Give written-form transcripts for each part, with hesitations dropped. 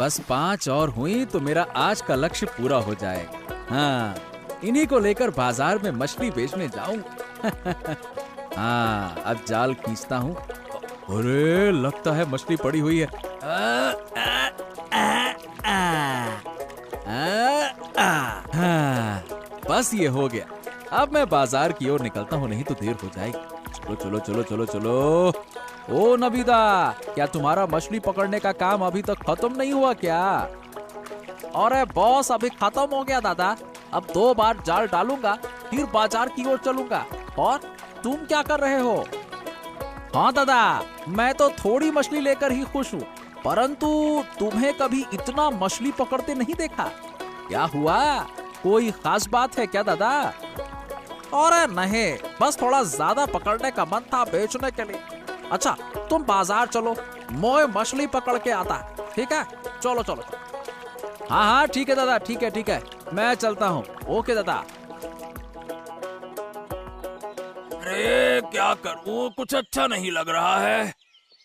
बस 5 और हुई तो मेरा आज का लक्ष्य पूरा हो जाएगा। हाँ, इन्हीं को लेकर बाजार में मछली बेचने जाऊं। हाँ, अब जाल खींचता हूँ। अरे लगता है मछली पड़ी हुई है। हाँ, बस ये हो गया। अब मैं बाजार की ओर निकलता हूँ, नहीं तो देर हो जाएगी। चलो चलो चलो चलो चलो। ओ नबीदा, क्या तुम्हारा मछली पकड़ने का काम अभी तक खत्म नहीं हुआ क्या? अरे बॉस, अभी खत्म हो गया दादा। अब 2 बार जाल डालूंगा, फिर बाजार की ओर चलूंगा। और तुम क्या कर रहे हो? हाँ दादा, मैं तो थोड़ी मछली लेकर ही खुश हूँ, परंतु तुम्हें कभी इतना मछली पकड़ते नहीं देखा। क्या हुआ? कोई खास बात है क्या दादा? अरे नहीं, बस थोड़ा ज्यादा पकड़ने का मन था बेचने के लिए। अच्छा, तुम बाजार चलो, मैं मछली पकड़ के आता। ठीक है, चलो चलो। हाँ हाँ ठीक है दादा, ठीक है, मैं चलता हूँ। ओके दादा। अरे क्या करूं, कुछ अच्छा नहीं लग रहा है।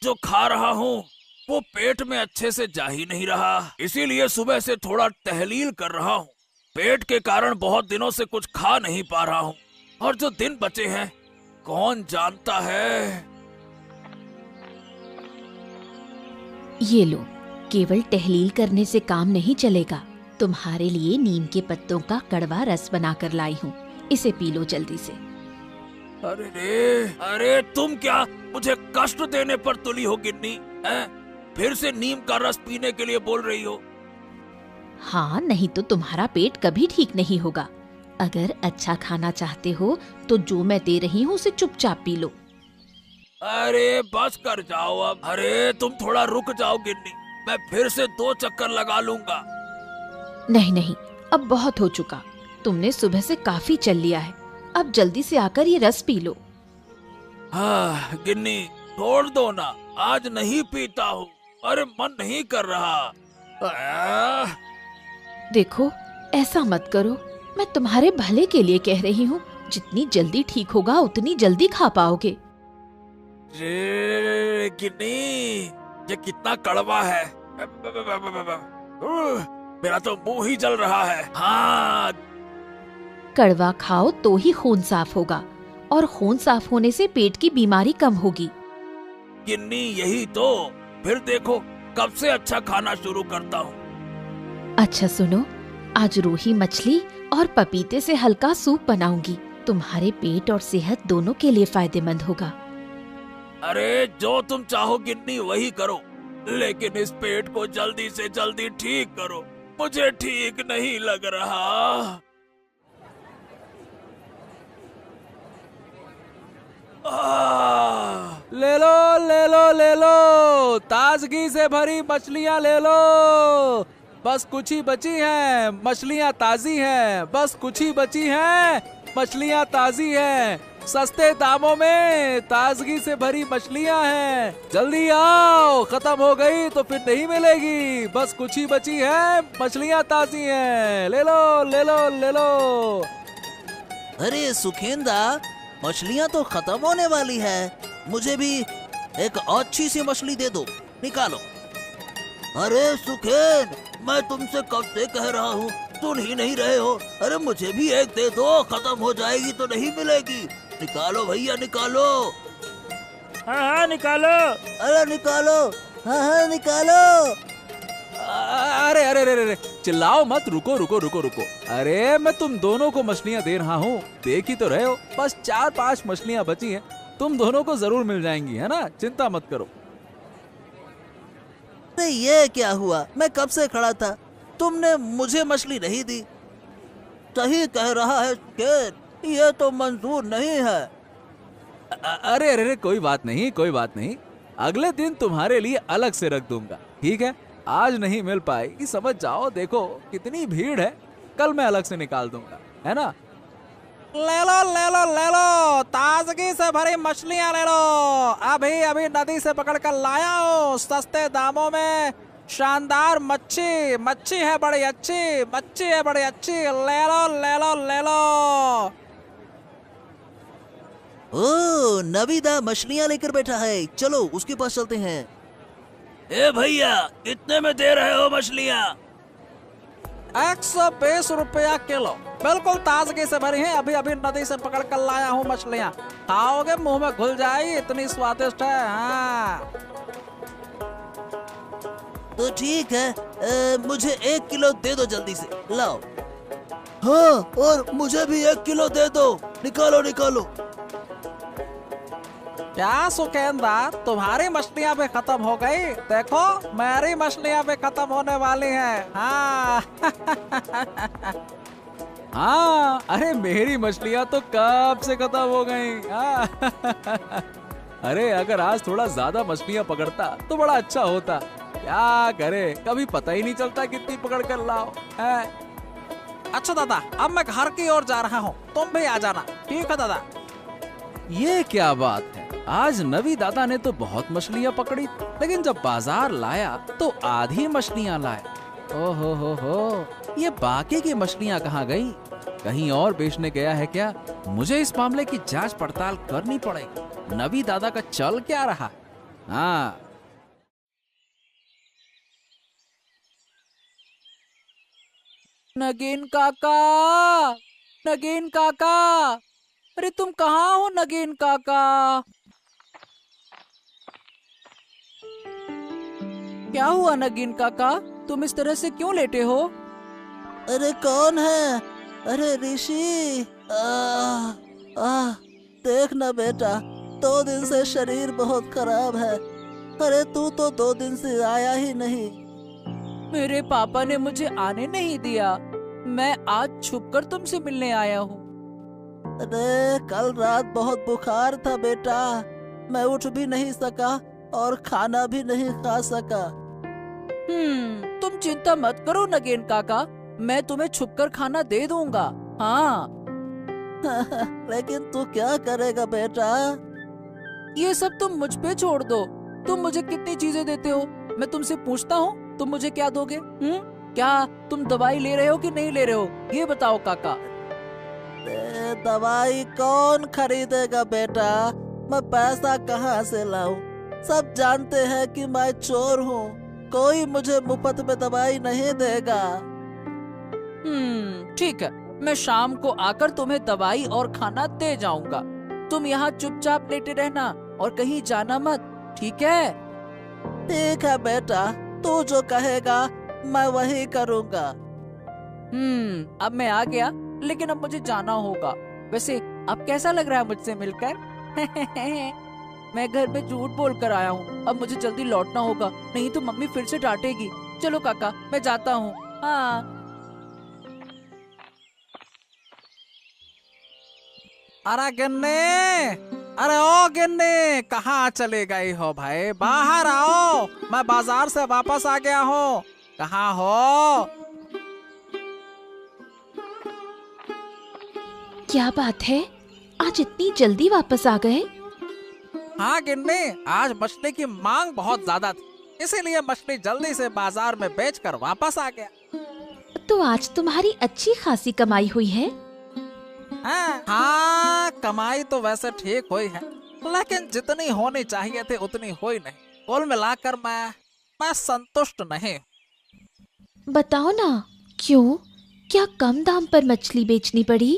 जो खा रहा हूँ वो पेट में अच्छे से जा ही नहीं रहा, इसीलिए सुबह से थोड़ा टहलील कर रहा हूँ। पेट के कारण बहुत दिनों से कुछ खा नहीं पा रहा हूँ, और जो दिन बचे हैं कौन जानता है। ये लो, केवल टहलील करने से काम नहीं चलेगा। तुम्हारे लिए नीम के पत्तों का कड़वा रस बनाकर लाई हूँ, इसे पी लो जल्दी से। अरे तुम क्या मुझे कष्ट देने पर तुली हो गिन्नी? फिर से नीम का रस पीने के लिए बोल रही हो? हाँ, नहीं तो तुम्हारा पेट कभी ठीक नहीं होगा। अगर अच्छा खाना चाहते हो तो जो मैं दे रही हूँ उसे चुपचाप पी लो। अरे बस कर जाओ अब। अरे तुम थोड़ा रुक जाओ गिन्नी, मैं फिर से 2 चक्कर लगा लूंगा। नहीं नहीं, अब बहुत हो चुका। तुमने सुबह से काफी चल लिया है, अब जल्दी से आकर ये रस पी लो। हाँ गिन्नी, छोड़ दो ना, आज नहीं पीता हूँ। अरे मन नहीं कर रहा। देखो, ऐसा मत करो, मैं तुम्हारे भले के लिए कह रही हूँ। जितनी जल्दी ठीक होगा उतनी जल्दी खा पाओगे। गिन्नी, ये कितना कड़वा है। मेरा तो मुंह ही जल रहा है। हाँ, कड़वा खाओ तो ही खून साफ होगा, और खून साफ होने से पेट की बीमारी कम होगी। गिन्नी यही तो, फिर देखो कब से अच्छा खाना शुरू करता हूँ। अच्छा सुनो, आज रूही मछली और पपीते से हल्का सूप बनाऊंगी। तुम्हारे पेट और सेहत दोनों के लिए फायदेमंद होगा। अरे जो तुम चाहो गिन्नी वही करो, लेकिन इस पेट को जल्दी से जल्दी ठीक करो, मुझे ठीक नहीं लग रहा। ले लो ले लो ले लो, ताजगी से भरी मछलियाँ ले लो। बस कुछ ही बची हैं, मछलियाँ ताजी हैं। बस कुछ ही बची हैं, मछलियाँ ताजी हैं। सस्ते दामों में ताजगी से भरी मछलियाँ हैं। जल्दी आओ, खत्म हो गई तो फिर नहीं मिलेगी। बस कुछ ही बची है, मछलियाँ ताजी हैं। ले लो ले लो ले लो। अरे सुखेंदा, मछलियाँ तो खत्म होने वाली है, मुझे भी एक अच्छी सी मछली दे दो, निकालो। अरे सुखेन, मैं तुमसे कब से कह रहा हूँ, सुन ही नहीं रहे हो। अरे मुझे भी एक दे दो, खत्म हो जाएगी तो नहीं मिलेगी। निकालो भैया निकालो। हाँ हाँ निकालो। अरे निकालो, हाँ हाँ निकालो। अरे अरे अरे अरे, चिल्लाओ मत, रुको रुको रुको रुको। अरे मैं तुम दोनों को मछलियाँ दे रहा हूँ, देख ही तो रहे हो। बस 4-5 मछलियाँ बची हैं, तुम दोनों को जरूर मिल जाएंगी, है ना? चिंता मत करो। अरे ये क्या हुआ, मैं कब से खड़ा था, तुमने मुझे मछली नहीं दी। सही कह रहा है सुखेन, ये तो मंजूर नहीं है। अरे अरे अरे, कोई बात नहीं कोई बात नहीं, अगले दिन तुम्हारे लिए अलग से रख दूंगा, ठीक है? आज नहीं मिल पाएगी, समझ जाओ। देखो कितनी भीड़ है, कल मैं अलग से निकाल दूंगा, है ना? ले लो ले लो ले लो, ताजगी से भरी मछलियाँ ले लो। अभी अभी नदी से पकड़ कर लाया हूँ, सस्ते दामों में। शानदार मच्छी, मच्छी है बड़ी अच्छी, मच्छी है बड़ी अच्छी। ले लो ले लो ले लो। ओ, नबीदा मछलियाँ लेकर बैठा है, चलो उसके पास चलते हैं। ए भैया, कितने में दे रहे हो मछलियाँ? 120 रुपया किलो, बिल्कुल ताजगी से भरी है। अभी अभी नदी से पकड़ कर लाया हूँ मछलियाँ। खाओगे मुंह में घुल जाएगी, इतनी स्वादिष्ट है। हाँ। तो ठीक है, मुझे 1 किलो दे दो जल्दी से, लाओ। हाँ, और मुझे भी 1 किलो दे दो, निकालो निकालो। क्या सुखेंद्र, तुम्हारी मछलियाँ भी खत्म हो गई? देखो मेरी मछलियाँ भी खत्म होने वाली हैं। हाँ। हाँ, अरे मेरी मछलियाँ तो कब से खत्म हो गई। हाँ। अरे अगर आज थोड़ा ज्यादा मछलियाँ पकड़ता तो बड़ा अच्छा होता। क्या करे, कभी पता ही नहीं चलता कितनी पकड़ कर लाओ। अच्छा दादा, अब मैं घर की ओर जा रहा हूँ, तुम भी आ जाना। ठीक है दादा। ये क्या बात है, आज नवी दादा ने तो बहुत मछलियाँ पकड़ी, लेकिन जब बाजार लाया तो आधी मछलियाँ लाए। ओहो हो, ये बाकी की मछलियाँ कहाँ गई? कहीं और बेचने गया है क्या? मुझे इस मामले की जांच पड़ताल करनी पड़ेगी। नवी दादा का चल क्या रहा? हाँ। नगीन काका, नगीन काका, अरे तुम कहाँ हो नगीन काका? क्या हुआ नगीन काका, तुम इस तरह से क्यों लेटे हो? अरे कौन है? अरे ऋषि। देख ना बेटा, 2 दिन से शरीर बहुत खराब है। अरे तू तो 2 दिन से आया ही नहीं। मेरे पापा ने मुझे आने नहीं दिया, मैं आज छुपकर तुमसे मिलने आया हूँ। अरे कल रात बहुत बुखार था बेटा, मैं उठ भी नहीं सका और खाना भी नहीं खा सका। तुम चिंता मत करो नगेन काका, मैं तुम्हें छुपकर खाना दे दूंगा। हाँ। लेकिन तू क्या करेगा बेटा? ये सब तुम मुझ पे छोड़ दो। तुम मुझे कितनी चीजें देते हो, मैं तुमसे पूछता हूँ, तुम मुझे क्या दोगे? क्या तुम दवाई ले रहे हो कि नहीं ले रहे हो, ये बताओ काका। दवाई कौन खरीदेगा बेटा, मैं पैसा कहाँ से लाऊं? सब जानते हैं कि मैं चोर हूँ, कोई मुझे मुफ्त में दवाई नहीं देगा। ठीक है, मैं शाम को आकर तुम्हें दवाई और खाना दे जाऊंगा। तुम यहाँ चुपचाप लेटे रहना और कहीं जाना मत, ठीक है? ठीक है बेटा, तू जो कहेगा मैं वही करूँगा। अब मैं आ गया, लेकिन अब मुझे जाना होगा। वैसे अब कैसा लग रहा है मुझसे मिलकर? मैं घर में झूठ बोल कर आया हूँ, अब मुझे जल्दी लौटना होगा, नहीं तो मम्मी फिर से डांटेगी। चलो काका, मैं जाता हूँ। हाँ। अरे गिन्नी, अरे ओ गिन्नी, कहाँ चले गई हो भाई? बाहर आओ, मैं बाजार से वापस आ गया हूँ। कहाँ हो? क्या बात है, आज इतनी जल्दी वापस आ गए? हाँ गिन्नी, आज मछली की मांग बहुत ज्यादा थी, इसीलिए मछली जल्दी से बाजार में बेचकर वापस आ गया। तो आज तुम्हारी अच्छी खासी कमाई हुई है? हाँ, कमाई तो वैसे ठीक हुई है, लेकिन जितनी होनी चाहिए थी उतनी हुई नहीं। कुल मिलाकर मैं संतुष्ट नहीं। बताओ ना, क्यों? क्या कम दाम पर मछली बेचनी पड़ी?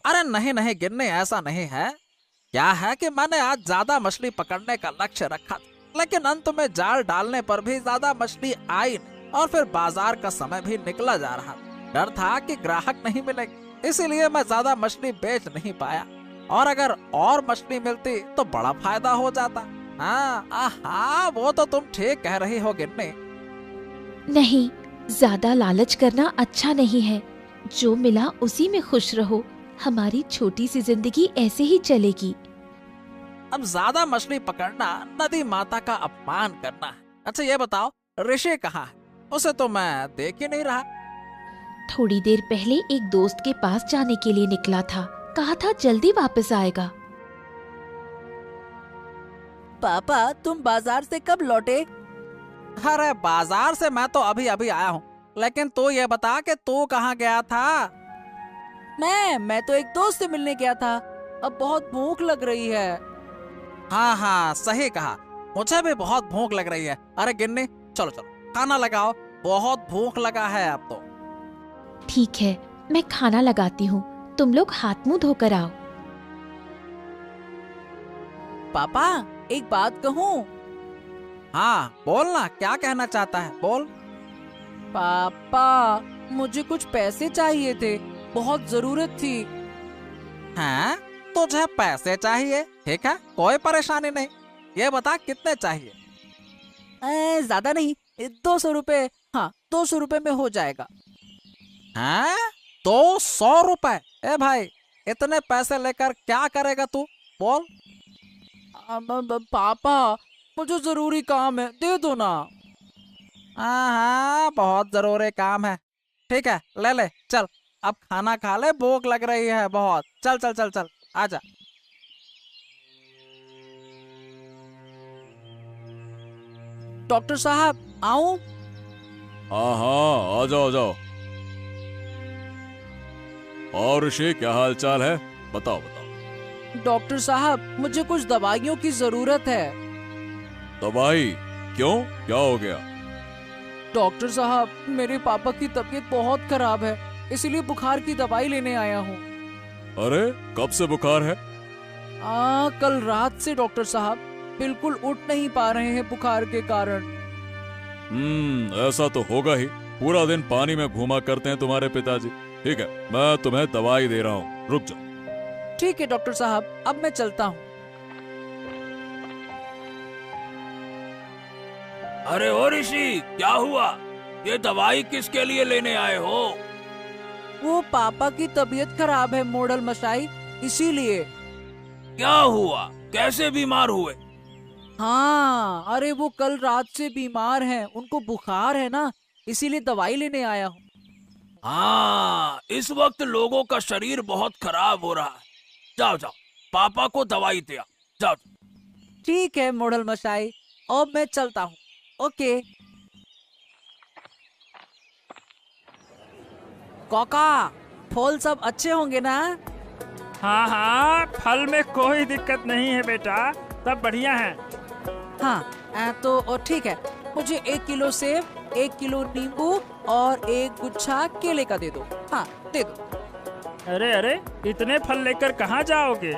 अरे नहीं नहीं गिन्नी, ऐसा नहीं है। क्या है कि मैंने आज ज्यादा मछली पकड़ने का लक्ष्य रखा था, लेकिन अंत में जाल डालने पर भी ज्यादा मछली आई नहीं, और फिर बाजार का समय भी निकला जा रहा था। डर था कि ग्राहक नहीं मिलेंगे, इसीलिए मैं ज्यादा मछली बेच नहीं पाया, और अगर और मछली मिलती तो बड़ा फायदा हो जाता। हाँ, वो तो तुम ठीक कह रही हो गिन्नी। नहीं, ज्यादा लालच करना अच्छा नहीं है। जो मिला उसी में खुश रहो, हमारी छोटी सी जिंदगी ऐसे ही चलेगी। अब ज्यादा मछली पकड़ना नदी माता का अपमान करना है। अच्छा ये बताओ, ऋषि कहाँ है? उसे तो मैं देख ही नहीं रहा। थोड़ी देर पहले एक दोस्त के पास जाने के लिए निकला था, कहा था जल्दी वापस आएगा। पापा, तुम बाजार से कब लौटे? अरे बाजार से मैं तो अभी अभी आया हूँ, लेकिन तू ये बता कि तू कहाँ गया था? मैं तो एक दोस्त से मिलने गया था, अब बहुत भूख लग रही है। हाँ, सही कहा। मुझे भी बहुत भूख लग रही है। अरे गिन्नी, चलो चलो खाना लगाओ, बहुत भूख लगा है अब तो। ठीक है, मैं खाना लगाती हूँ, तुम लोग हाथ मुंह धोकर आओ। पापा, एक बात कहूँ? हाँ बोल ना, क्या कहना चाहता है, बोल। पापा, मुझे कुछ पैसे चाहिए थे, बहुत जरूरत थी। हैं? तुझे पैसे चाहिए? ठीक है, कोई परेशानी नहीं। ये बता कितने चाहिए? ज्यादा नहीं, 200 रुपए। हाँ, 200 रुपए में हो जाएगा। हैं? 200 रुपए? ए भाई, इतने पैसे लेकर क्या करेगा तू, बोल। पापा, मुझे जरूरी काम है, दे दो ना। हाँ, बहुत जरूरी काम है। ठीक है, ले ले, चल अब खाना खा ले, भूख लग रही है बहुत। चल चल चल चल, आजा। डॉक्टर साहब, आऊं? हाँ हाँ, आ जाओ आ जाओ। और ऋषि, क्या हाल चाल है? बताओ बताओ। डॉक्टर साहब, मुझे कुछ दवाइयों की जरूरत है। दवाई? क्यों, क्या हो गया? डॉक्टर साहब, मेरे पापा की तबीयत बहुत खराब है, इसलिए बुखार की दवाई लेने आया हूँ। अरे, कब से बुखार है? कल रात से डॉक्टर साहब, बिल्कुल उठ नहीं पा रहे हैं बुखार के कारण। ऐसा तो होगा ही, पूरा दिन पानी में घूमा करते हैं तुम्हारे पिताजी। ठीक है, मैं तुम्हें दवाई दे रहा हूँ, रुक जाओ। ठीक है डॉक्टर साहब, अब मैं चलता हूँ। अरे ओ ऋषि, क्या हुआ? ये दवाई किसके लिए लेने आए हो? वो पापा की तबीयत खराब है मोड़ल मशाई, इसीलिए। क्या हुआ, कैसे बीमार हुए? हाँ, अरे वो कल रात से बीमार हैं, उनको बुखार है ना, इसीलिए दवाई लेने आया हूँ। हाँ, इस वक्त लोगों का शरीर बहुत खराब हो रहा है। जाओ जाओ, पापा को दवाई दे आओ, जाओ। ठीक है मोड़ल मशाई, अब मैं चलता हूँ। ओके। काका, फल सब अच्छे होंगे ना? हाँ हाँ, फल में कोई दिक्कत नहीं है बेटा, सब बढ़िया है। हाँ, तो ठीक है, मुझे 1 किलो सेब, 1 किलो नींबू और 1 गुच्छा केले का दे दो। हाँ, दे दो। अरे अरे, इतने फल लेकर कहाँ जाओगे?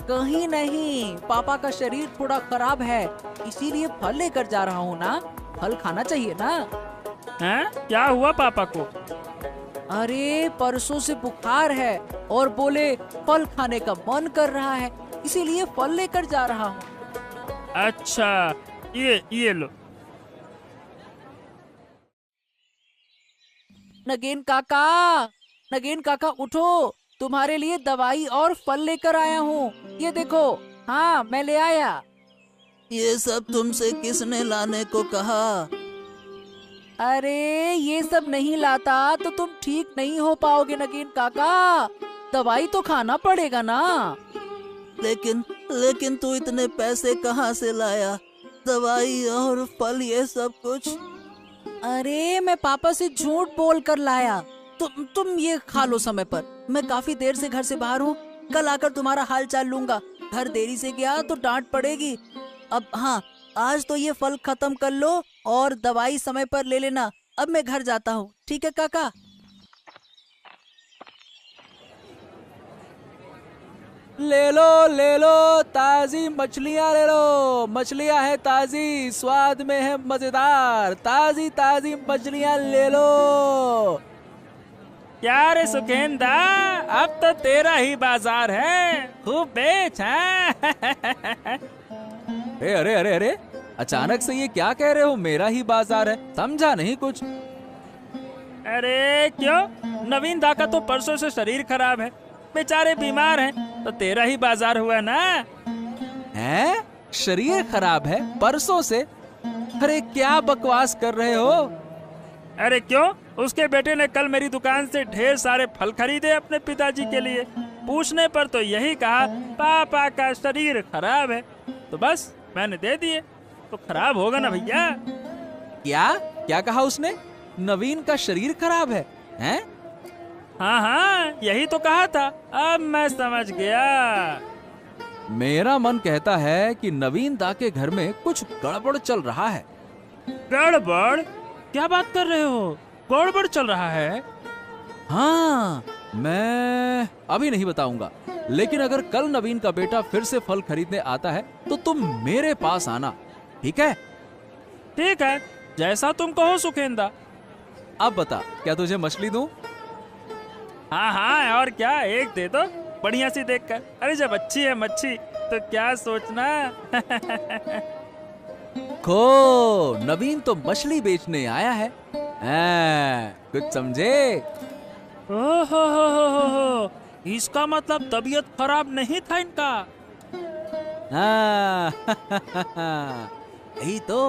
कहीं नहीं, पापा का शरीर थोड़ा खराब है, इसीलिए फल लेकर जा रहा हूँ ना। फल खाना चाहिए ना। हैं? क्या हुआ पापा को? अरे परसों से बुखार है और बोले फल खाने का मन कर रहा है, इसीलिए फल लेकर जा रहा हूँ। अच्छा, ये लो। नगेन काका, नगेन काका उठो, तुम्हारे लिए दवाई और फल लेकर आया हूँ, ये देखो। हाँ, मैं ले आया। ये सब तुमसे किसने लाने को कहा? अरे ये सब नहीं लाता तो तुम ठीक नहीं हो पाओगे नगेन काका, दवाई तो खाना पड़ेगा ना। लेकिन तू इतने पैसे कहाँ से लाया? दवाई और फल, ये सब कुछ? अरे मैं पापा से झूठ बोल कर लाया। तुम ये खा लो समय पर, मैं काफी देर से घर से बाहर हूँ, कल आकर तुम्हारा हाल चाल लूंगा। घर देरी से गया तो डांट पड़ेगी। अब हाँ, आज तो ये फल खत्म कर लो और दवाई समय पर ले लेना। अब मैं घर जाता हूँ, ठीक है काका? ले लो ताजी मछलियाँ ले लो, मछलियाँ है ताजी, स्वाद में है मजेदार, ताजी ताजी मछलियाँ ले लो। क्या रे सुखेंदा, अब तो तेरा ही बाजार है, खूब बेच। अरे अरे अरे अरे, अचानक से ये क्या कह रहे हो, मेरा ही बाजार है, समझा नहीं कुछ। अरे क्यों, नवीन दा का तो परसों से शरीर खराब है, बेचारे बीमार हैं, तो तेरा ही बाजार हुआ ना। हैं? शरीर खराब है परसों से? अरे क्या बकवास कर रहे हो? अरे क्यों, उसके बेटे ने कल मेरी दुकान से ढेर सारे फल खरीदे अपने पिताजी के लिए। पूछने पर तो यही कहा पापा का शरीर खराब है, तो बस मैंने दे दिए। तो खराब होगा ना भैया। क्या क्या कहा उसने? नवीन का शरीर खराब है? हैं? हाँ हाँ, यही तो कहा था, अब मैं समझ गया। मेरा मन कहता है कि नवीन दा के घर में कुछ गड़बड़ चल रहा है। गड़बड़? क्या बात कर रहे हो? गड़बड़ चल रहा है? हाँ, मैं अभी नहीं बताऊंगा, लेकिन अगर कल नवीन का बेटा फिर से फल खरीदने आता है तो तुम मेरे पास आना, ठीक है? ठीक है, जैसा तुम कहो सुखेंदा। अब बता, क्या तुझे मछली दूं? हाँ हाँ, और क्या, एक दे दो बढ़िया सी देखकर। अरे जब अच्छी है मच्छी तो क्या सोचना। को नवीन तो मछली बेचने आया है। कुछ समझे? ओहो, इसका मतलब तबीयत खराब नहीं था इनका। हाँ, यही तो।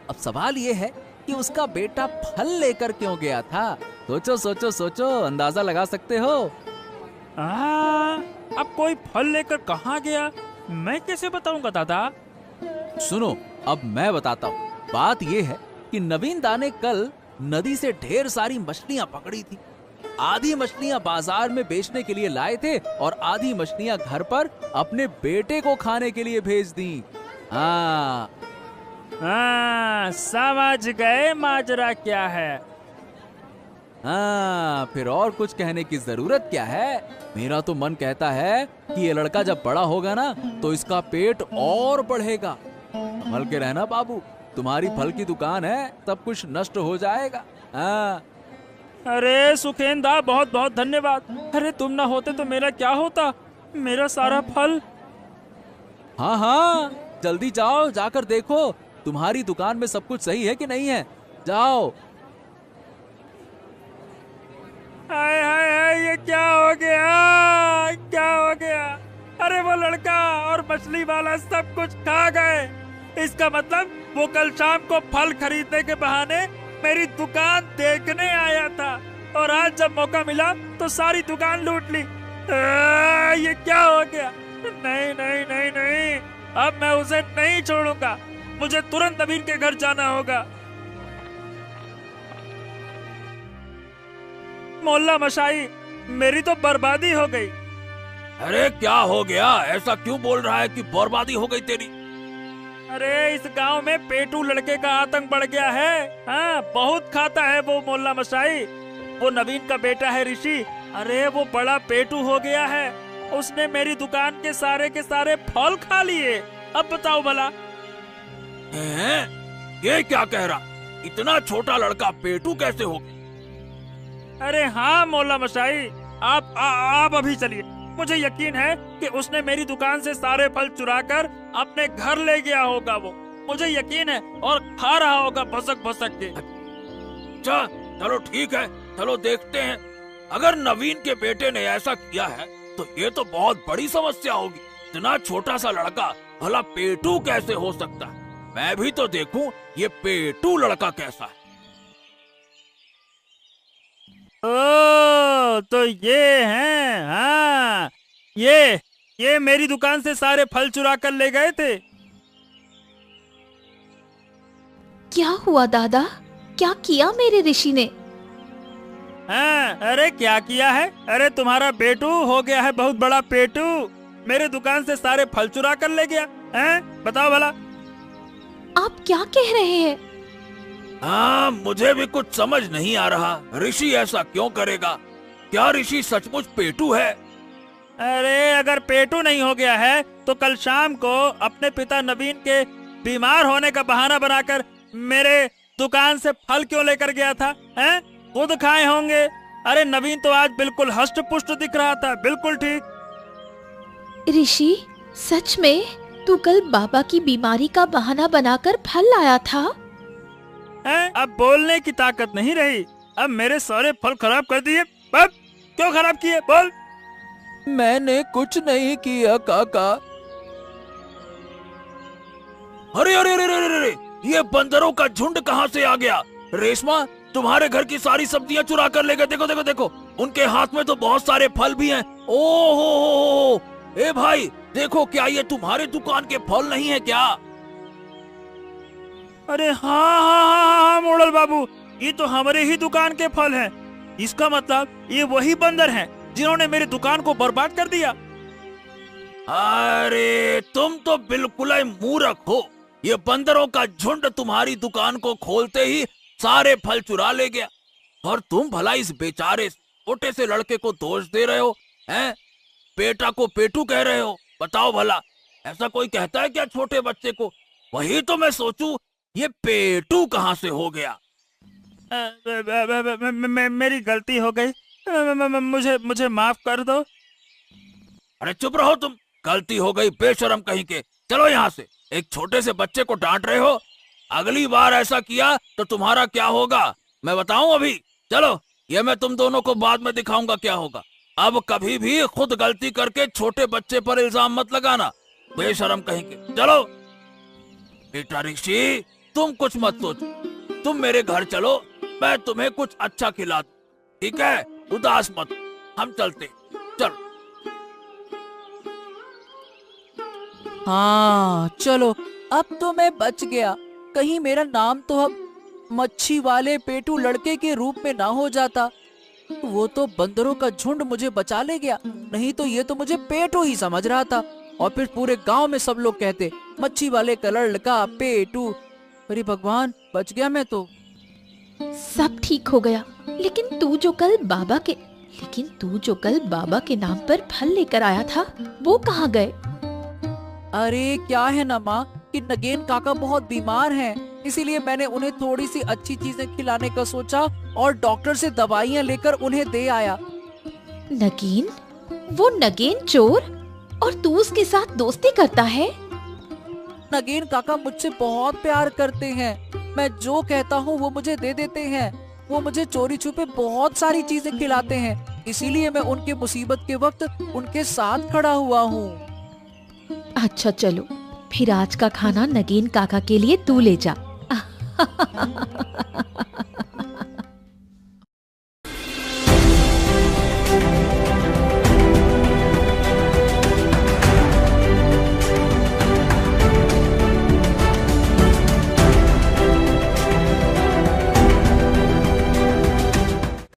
अब सवाल ये है कि उसका बेटा फल लेकर क्यों गया था? सोचो सोचो सोचो, अंदाजा लगा सकते हो? अब कोई फल लेकर कहाँ गया, मैं कैसे बताऊंगा दादा? सुनो, अब मैं बताता हूँ। बात ये है कि नवीन दा ने कल नदी से ढेर सारी मछलियाँ पकड़ी थी। आधी मछलियाँ बाजार में बेचने के लिए लाए थे और आधी मछलियाँ घर पर अपने बेटे को खाने के लिए भेज दी। हाँ, समझ गए माजरा क्या है। हाँ, फिर और कुछ कहने की जरूरत क्या है? मेरा तो मन कहता है कि ये लड़का जब बड़ा होगा ना तो इसका पेट और बढ़ेगा। संभल के रहना बाबू, तुम्हारी फल की दुकान है, सब कुछ नष्ट हो जाएगा। हाँ। अरे सुखेंदा, बहुत बहुत धन्यवाद। अरे तुम ना होते तो मेरा क्या होता, मेरा सारा फल। हाँ हाँ, जल्दी जाओ, जाकर देखो तुम्हारी दुकान में सब कुछ सही है कि नहीं है। जाओ। हाय हाय हाय, ये क्या हो गया, क्या हो गया? अरे वो लड़का और मछली वाला सब कुछ खा गए। इसका मतलब वो कल शाम को फल खरीदने के बहाने मेरी दुकान देखने आया था और आज जब मौका मिला तो सारी दुकान लूट ली। ये क्या हो गया? नहीं नहीं नहीं नहीं, अब मैं उसे नहीं छोड़ूंगा। मुझे तुरंत नवीन के घर जाना होगा। मोहल्ला मशाई, मेरी तो बर्बादी हो गई। अरे क्या हो गया? ऐसा क्यों बोल रहा है कि बर्बादी हो गई तेरी? अरे इस गांव में पेटू लड़के का आतंक बढ़ गया है। हाँ, बहुत खाता है वो मोहल्ला मशाई। वो नवीन का बेटा है ऋषि। अरे वो बड़ा पेटू हो गया है। उसने मेरी दुकान के सारे फल खा लिए। अब बताओ भला। ये क्या कह रहा? इतना छोटा लड़का पेटू कैसे हो गया? अरे हाँ मोहल्ला मशाई, आप अभी चलिए। मुझे यकीन है कि उसने मेरी दुकान से सारे फल चुराकर अपने घर ले गया होगा। वो मुझे यकीन है, और खा रहा होगा भसक भसक के। चलो ठीक है, चलो देखते हैं। अगर नवीन के बेटे ने ऐसा किया है तो ये तो बहुत बड़ी समस्या होगी। इतना छोटा सा लड़का भला पेटू कैसे हो सकता है? मैं भी तो देखूं ये पेटू लड़का कैसा है। ओ, तो ये हैं। हाँ, ये मेरी दुकान से सारे फल चुरा कर ले गए थे। क्या हुआ दादा? क्या किया मेरे ऋषि ने? हाँ, अरे क्या किया है? अरे तुम्हारा बेटू हो गया है बहुत बड़ा पेटू। मेरे दुकान से सारे फल चुरा कर ले गया। हैं? बताओ भला। आप क्या कह रहे हैं? हाँ, मुझे भी कुछ समझ नहीं आ रहा। ऋषि ऐसा क्यों करेगा? क्या ऋषि सचमुच पेटू है? अरे अगर पेटू नहीं हो गया है तो कल शाम को अपने पिता नवीन के बीमार होने का बहाना बनाकर मेरे दुकान से फल क्यों लेकर गया था? हैं? खुद खाए होंगे। अरे नवीन तो आज बिल्कुल हष्ट पुष्ट दिख रहा था, बिल्कुल ठीक। ऋषि, सच में तू कल बाबा की बीमारी का बहाना बनाकर फल लाया था? हैं? अब बोलने की ताकत नहीं रही। अब मेरे सारे फल खराब कर दिए। अब क्यों खराब किए? बोल। मैंने कुछ नहीं किया काका। अरे अरे अरे अरे अरे, ये बंदरों का झुंड कहाँ से आ गया? रेशमा, तुम्हारे घर की सारी सब्जियां चुरा कर ले गए। देखो देखो देखो, उनके हाथ में तो बहुत सारे फल भी हैं। ओहो, ए भाई देखो, क्या ये तुम्हारे दुकान के फल नहीं है क्या? अरे हाँ, मोड़ल बाबू, ये तो हमारे ही दुकान के फल हैं। इसका मतलब ये वही बंदर हैं जिन्होंने मेरी दुकान को बर्बाद कर दिया। अरे तुम तो बिल्कुल ही मूर्ख हो। ये बंदरों का झुंड तुम्हारी दुकान को खोलते ही सारे फल चुरा ले गया, और तुम भला इस बेचारे छोटे से लड़के को दोष दे रहे हो हैं? बेटा को पेटू कह रहे हो। बताओ भला, ऐसा कोई कहता है क्या छोटे बच्चे को? वही तो मैं सोचूं, ये पेटू कहाँ से हो गया। मेरी गलती हो गई, मुझे मुझे माफ कर दो। अरे चुप रहो तुम, गलती हो गई बेशरम कहीं के। चलो यहाँ से, एक छोटे से बच्चे को डांट रहे हो। अगली बार ऐसा किया तो तुम्हारा क्या होगा मैं बताऊं अभी। चलो, ये मैं तुम दोनों को बाद में दिखाऊंगा क्या होगा। अब कभी भी खुद गलती करके छोटे बच्चे पर इल्जाम मत लगाना, बेशरम कहीं के। चलो बेटा ऋषि, तुम कुछ मत सोचो, तुम मेरे घर चलो, मैं तुम्हें कुछ अच्छा खिला दूं, ठीक है? उदास मत, हम चलते। चलो। हाँ चलो, अब तो मैं बच गया। कहीं मेरा नाम तो अब मच्छी वाले पेटू लड़के के रूप में ना हो जाता। वो तो बंदरों का झुंड मुझे बचा ले गया, नहीं तो ये तो मुझे पेटू ही समझ रहा था। और फिर पूरे गांव में सब लोग कहते मच्छी वाले का लड़का पेटू। अरे भगवान, बच गया मैं तो। सब ठीक हो गया, लेकिन तू जो कल बाबा के नाम पर फल लेकर आया था, वो कहाँ गए? अरे क्या है ना माँ कि नगेन काका बहुत बीमार हैं, इसीलिए मैंने उन्हें थोड़ी सी अच्छी चीजें खिलाने का सोचा और डॉक्टर से दवाइयाँ लेकर उन्हें दे आया। नगीन? वो नगेन चोर? और तू उसके साथ दोस्ती करता है? नगेन काका मुझसे बहुत प्यार करते हैं। मैं जो कहता हूँ वो मुझे दे देते हैं। वो मुझे चोरी छुपे बहुत सारी चीजें खिलाते हैं, इसीलिए मैं उनके मुसीबत के वक्त उनके साथ खड़ा हुआ हूँ। अच्छा चलो, फिर आज का खाना नगेन काका के लिए तू ले जा।